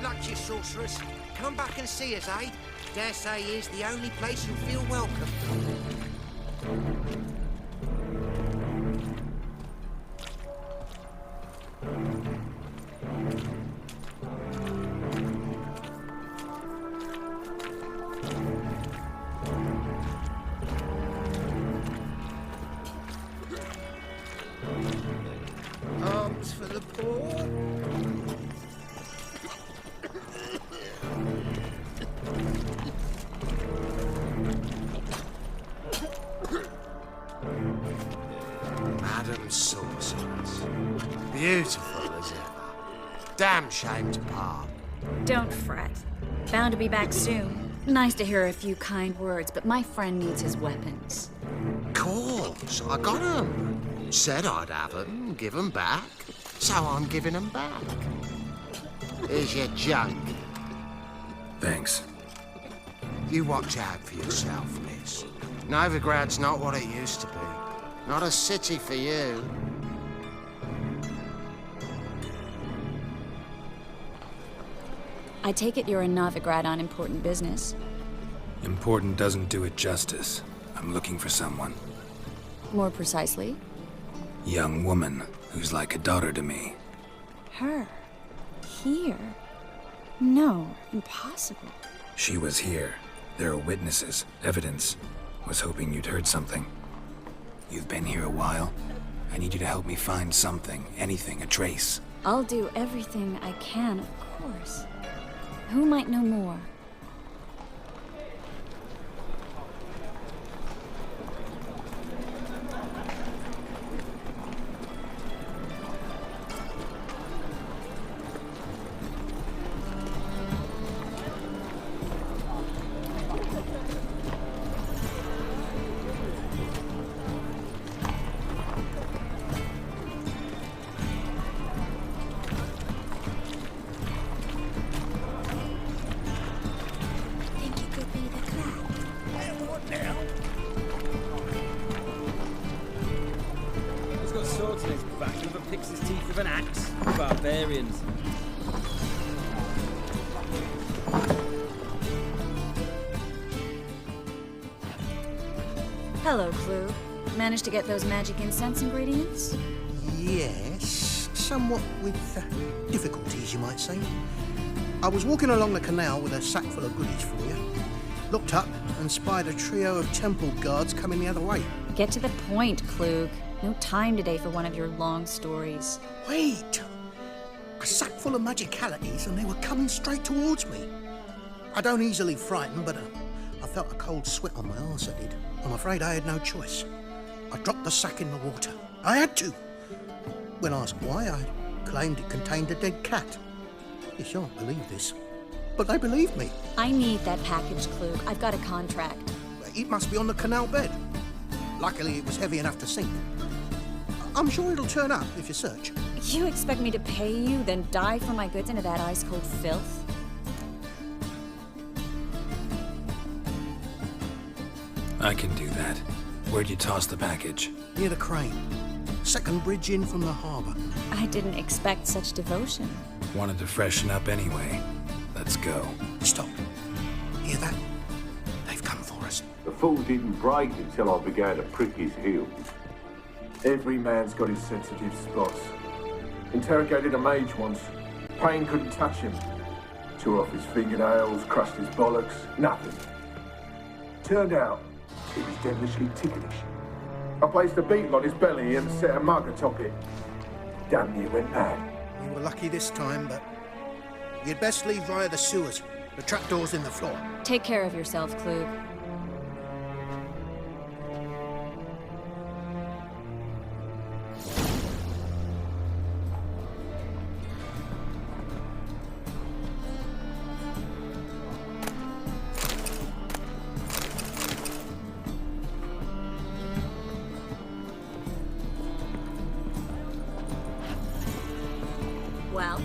Good luck to you, sorcerers. Come back and see us, eh? Dare say here's the only place you'll feel welcome. Arms for the poor. Madam Sorceress. Beautiful as ever. Damn shame to part. Don't fret. Bound to be back soon. Nice to hear a few kind words, but my friend needs his weapons. Course, I got 'em. Said I'd have 'em, give 'em back. So I'm giving 'em back. Here's your junk. Thanks. You watch out for yourself, miss. Novigrad's not what it used to be. Not a city for you. I take it you're in Novigrad on important business. Important doesn't do it justice. I'm looking for someone. More precisely? Young woman who's like a daughter to me. Her? Here? No, impossible. She was here. There are witnesses, evidence. Was hoping you'd heard something. You've been here a while. I need you to help me find something, anything, a trace. I'll do everything I can, of course. Who might know more? He's got swords in his back, never picks his teeth with an axe. Barbarians. Hello, Clue. Managed to get those magic incense ingredients? Yes, somewhat with difficulties, you might say. I was walking along the canal with a sack full of goodies for you. Looked up and spied a trio of temple guards coming the other way. Get to the point, Klug. No time today for one of your long stories. Wait! A sack full of magicalities and they were coming straight towards me. I don't easily frighten, but I felt a cold sweat on my arse, I did. I'm afraid I had no choice. I dropped the sack in the water. I had to. When asked why, I claimed it contained a dead cat. You shan't believe this, but they believed me. I need that package, Klug. I've got a contract. It must be on the canal bed. Luckily, it was heavy enough to sink. I'm sure it'll turn up if you search. You expect me to pay you, then dive for my goods into that ice-cold filth? I can do that. Where'd you toss the package? Near the crane. Second bridge in from the harbour. I didn't expect such devotion. Wanted to freshen up anyway. Let's go. Stop. Hear that? They've come for us. The fall didn't break until I began to prick his heels. Every man's got his sensitive spots. Interrogated a mage once. Pain couldn't touch him. Tore off his fingernails, crushed his bollocks, nothing. Turned out, it was devilishly ticklish. I placed a beetle on his belly and set a mug atop it. Damn near went mad. We were lucky this time, but you'd best leave via the sewers. The trapdoor's in the floor. Take care of yourself, Klug. Well?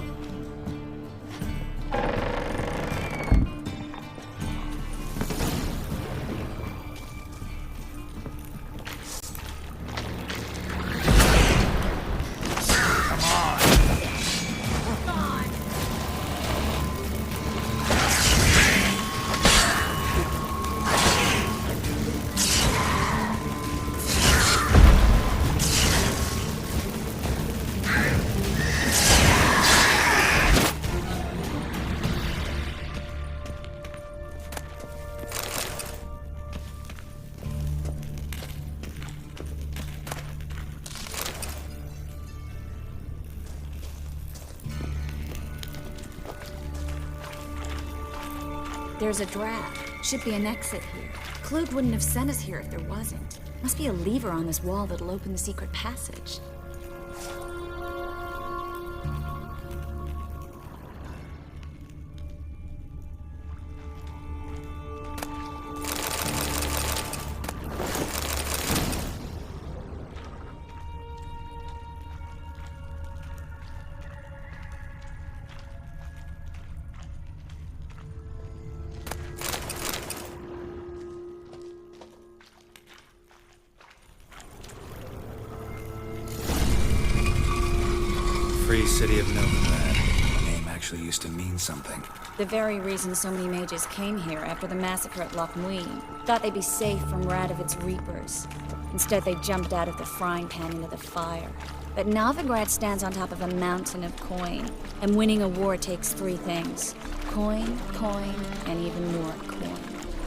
There's a draft. Should be an exit here. Klug wouldn't have sent us here if there wasn't. Must be a lever on this wall that'll open the secret passage. Free city of Novigrad. The name actually used to mean something. The very reason so many mages came here after the massacre at Loch Muin. Thought they'd be safe from Radovid's reapers. Instead, they jumped out of the frying pan into the fire. But Novigrad stands on top of a mountain of coin, and winning a war takes three things. Coin, coin, and even more coin.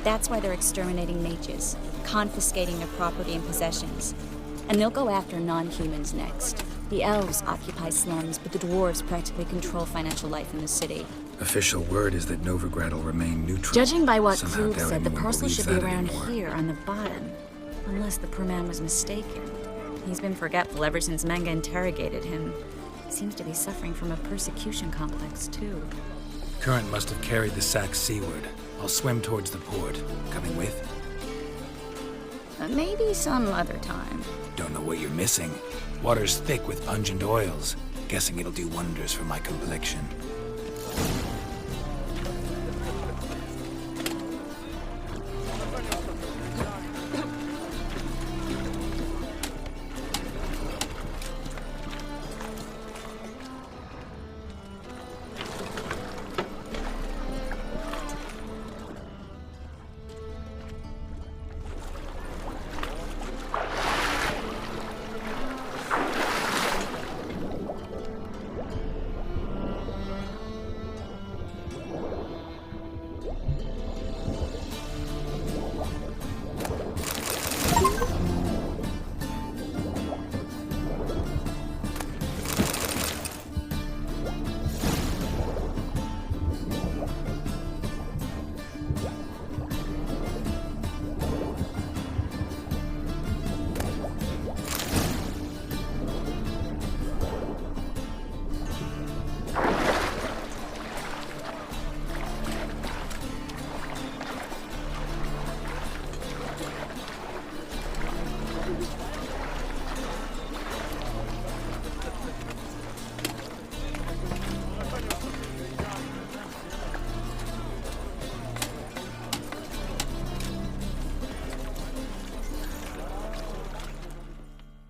That's why they're exterminating mages, confiscating their property and possessions. And they'll go after non-humans next. The elves occupy slums, but the dwarves practically control financial life in the city. Official word is that Novigrad will remain neutral. Judging by what Somehow Klug doubt said, the anyone parcel believes should be that around anymore. here on the bottom. Unless the poor man was mistaken. He's been forgetful ever since Manga interrogated him. Seems to be suffering from a persecution complex, too. Current must have carried the sack seaward. I'll swim towards the port. Coming with? Maybe some other time. Don't know what you're missing. Water's thick with pungent oils. Guessing it'll do wonders for my complexion.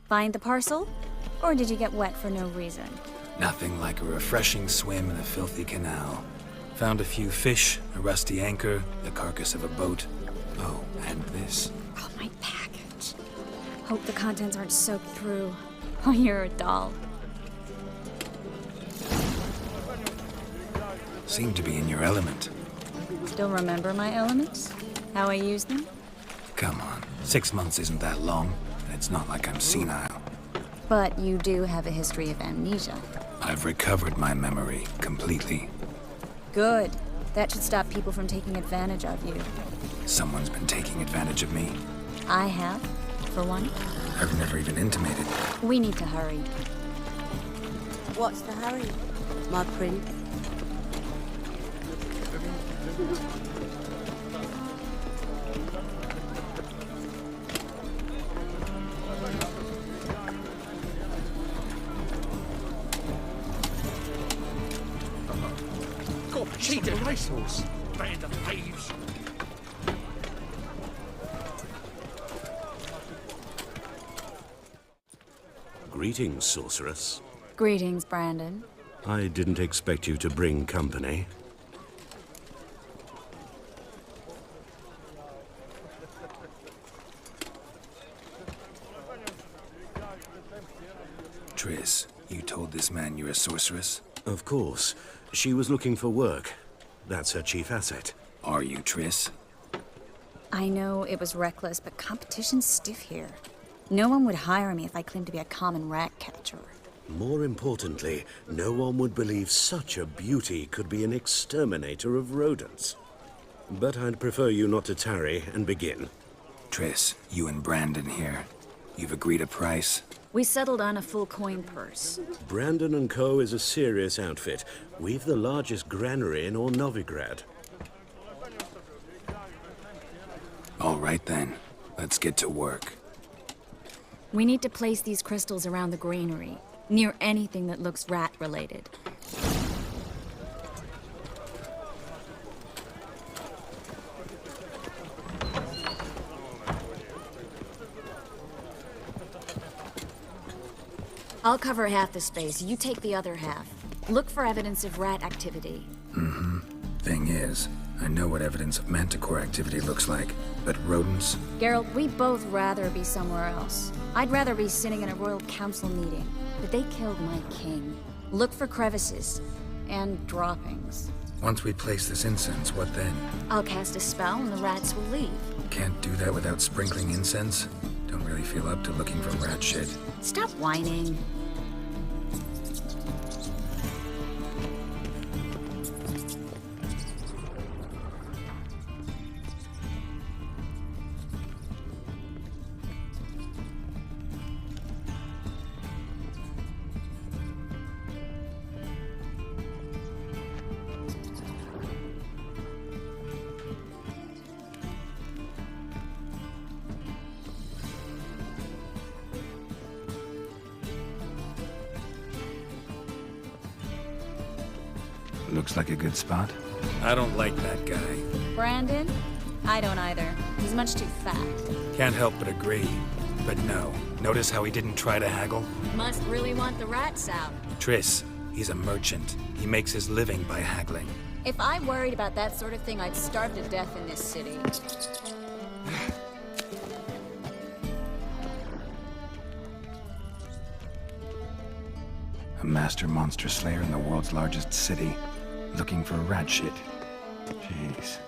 Find the parcel? Or did you get wet for no reason? Nothing like a refreshing swim in a filthy canal. Found a few fish, a rusty anchor, the carcass of a boat. Oh, and this. Oh, my package. Hope the contents aren't soaked through. Oh, you're a doll. Seem to be in your element. Still remember my elements? How I use them? Come on, 6 months isn't that long, and it's not like I'm senile. But you do have a history of amnesia. I've recovered my memory completely. Good. That should stop people from taking advantage of you. Someone's been taking advantage of me. I have, for one. I've never even intimated. We need to hurry. What's the hurry, my prince? Got cheated racehorse. Band of thieves. Greetings, sorceress. Greetings, Brandon. I didn't expect you to bring company. Triss, you told this man you're a sorceress? Of course. She was looking for work. That's her chief asset. Are you, Triss? I know it was reckless, but competition's stiff here. No one would hire me if I claimed to be a common rat catcher. More importantly, no one would believe such a beauty could be an exterminator of rodents. But I'd prefer you not to tarry and begin. Triss, you and Brandon here. You've agreed a price? We settled on a full coin purse. Brandon & Co. is a serious outfit. We've the largest granary in all Novigrad. All right then. Let's get to work. We need to place these crystals around the granary, near anything that looks rat-related. I'll cover half the space, you take the other half. Look for evidence of rat activity. Thing is, I know what evidence of manticore activity looks like, but rodents? Geralt, we'd both rather be somewhere else. I'd rather be sitting in a royal council meeting, but they killed my king. Look for crevices and droppings. Once we place this incense, what then? I'll cast a spell and the rats will leave. Can't do that without sprinkling incense? Don't really feel up to looking for rat shit. Stop whining. Looks like a good spot. I don't like that guy. Brandon? I don't either. He's much too fat. Can't help but agree. But no. Notice how he didn't try to haggle? Must really want the rats out. Triss, he's a merchant. He makes his living by haggling. If I worried about that sort of thing, I'd starve to death in this city. A master monster slayer in the world's largest city. Looking for rat shit. Jeez.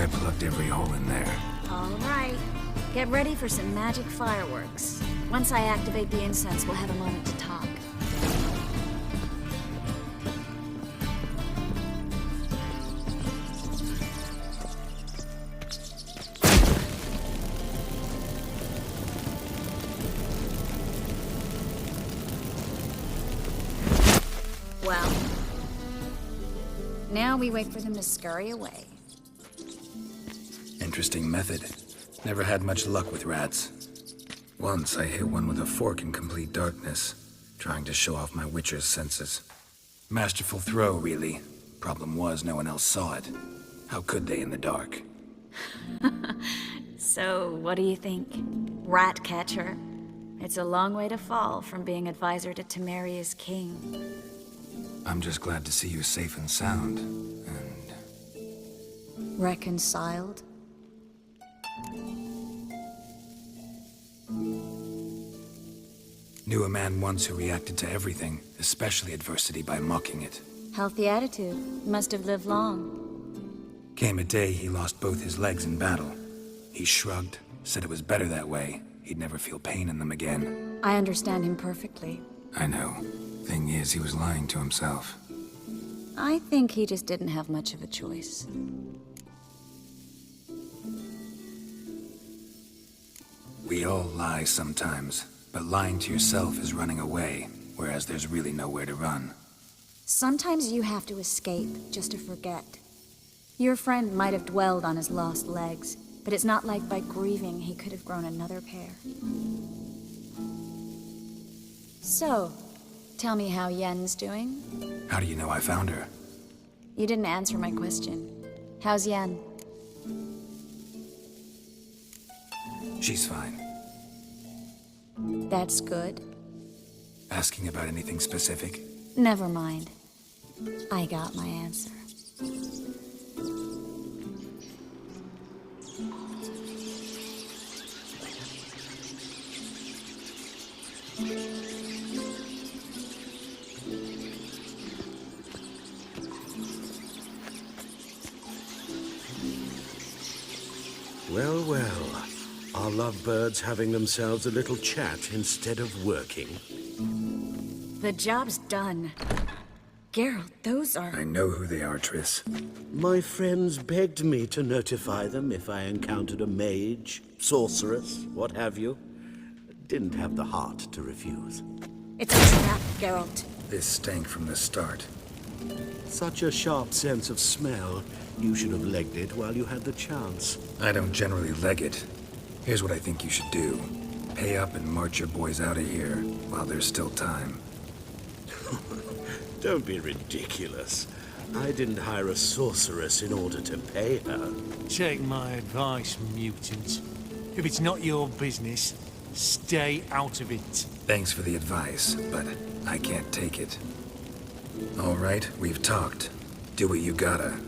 I plugged every hole in there. All right. Get ready for some magic fireworks. Once I activate the incense, we'll have a moment to talk. Well, now we wait for them to scurry away. Interesting method. Never had much luck with rats. Once I hit one with a fork in complete darkness, trying to show off my witcher's senses. Masterful throw, really. Problem was, no one else saw it. How could they in the dark? So, what do you think? Rat catcher? It's a long way to fall from being advisor to Temeria's king. I'm just glad to see you safe and sound, and... Reconciled? Knew a man once who reacted to everything, especially adversity, by mocking it. Healthy attitude. Must have lived long. Came a day he lost both his legs in battle. He shrugged, said it was better that way. He'd never feel pain in them again. I understand him perfectly. I know. Thing is, he was lying to himself. I think he just didn't have much of a choice. We all lie sometimes, but lying to yourself is running away, whereas there's really nowhere to run. Sometimes you have to escape just to forget. Your friend might have dwelled on his lost legs, but it's not like by grieving he could have grown another pair. So, tell me how Yen's doing? How do you know I found her? You didn't answer my question. How's Yen? She's fine. That's good. Asking about anything specific? Never mind. I got my answer. Well, well. Are lovebirds having themselves a little chat instead of working? The job's done. Geralt, those are... I know who they are, Triss. My friends begged me to notify them if I encountered a mage, sorceress, what have you. Didn't have the heart to refuse. It's a trap, Geralt. This stank from the start. Such a sharp sense of smell. You should have legged it while you had the chance. I don't generally leg it. Here's what I think you should do. Pay up and march your boys out of here while there's still time. Don't be ridiculous. I didn't hire a sorceress in order to pay her. Take my advice, mutant. If it's not your business, stay out of it. Thanks for the advice, but I can't take it. All right, we've talked. Do what you gotta.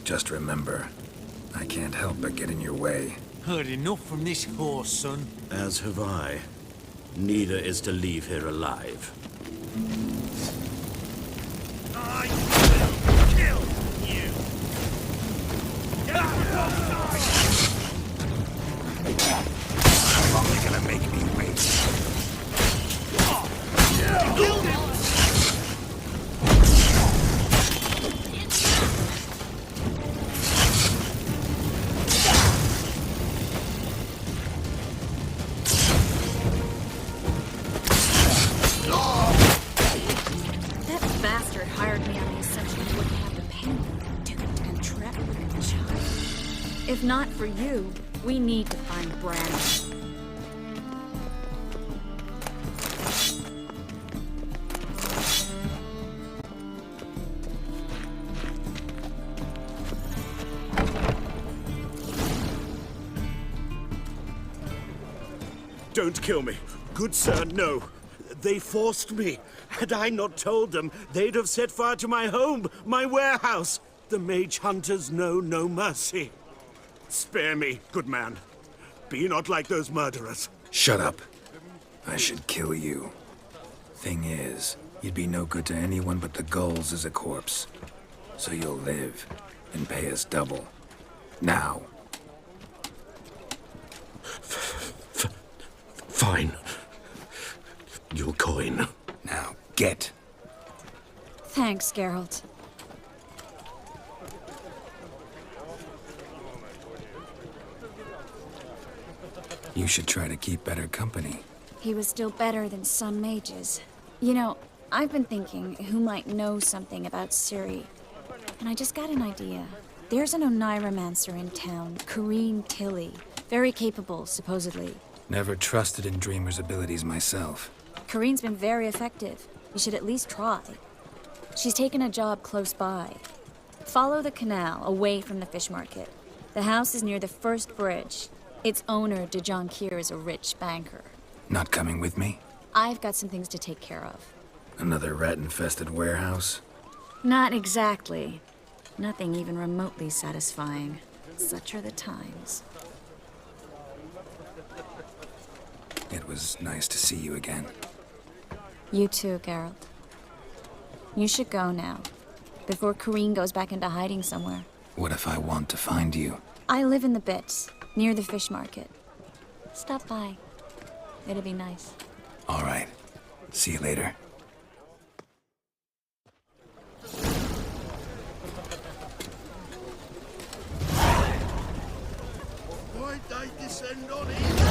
Just remember, I can't help but get in your way. Heard enough from this horse, son. As have I. Neither is to leave here alive. I will kill you! How long are you gonna make me wait? Killed him! That bastard hired me on the assumption I wouldn't have to pay him to entrap a child. If not for you, we need to find Brandon. Don't kill me. Good sir, no. They forced me. Had I not told them, they'd have set fire to my home, my warehouse. The mage hunters know no mercy. Spare me, good man. Be not like those murderers. Shut up. I should kill you. Thing is, you'd be no good to anyone but the gulls as a corpse. So you'll live and pay us double. Now. Fine. Your coin. Now, get. Thanks, Geralt. You should try to keep better company. He was still better than some mages. You know, I've been thinking who might know something about Ciri. And I just got an idea. There's an Oneiromancer in town, Corrine Tilly. Very capable, supposedly. Never trusted in Dreamer's abilities myself. Corrine's been very effective. You should at least try. She's taken a job close by. Follow the canal, away from the fish market. The house is near the first bridge. Its owner, de Jonquière, is a rich banker. Not coming with me? I've got some things to take care of. Another rat-infested warehouse? Not exactly. Nothing even remotely satisfying. Such are the times. It was nice to see you again. You too, Geralt. You should go now, before Corrine goes back into hiding somewhere. What if I want to find you? I live in the Bits, near the fish market. Stop by. It'll be nice. All right. See you later. Why'd they descend on him?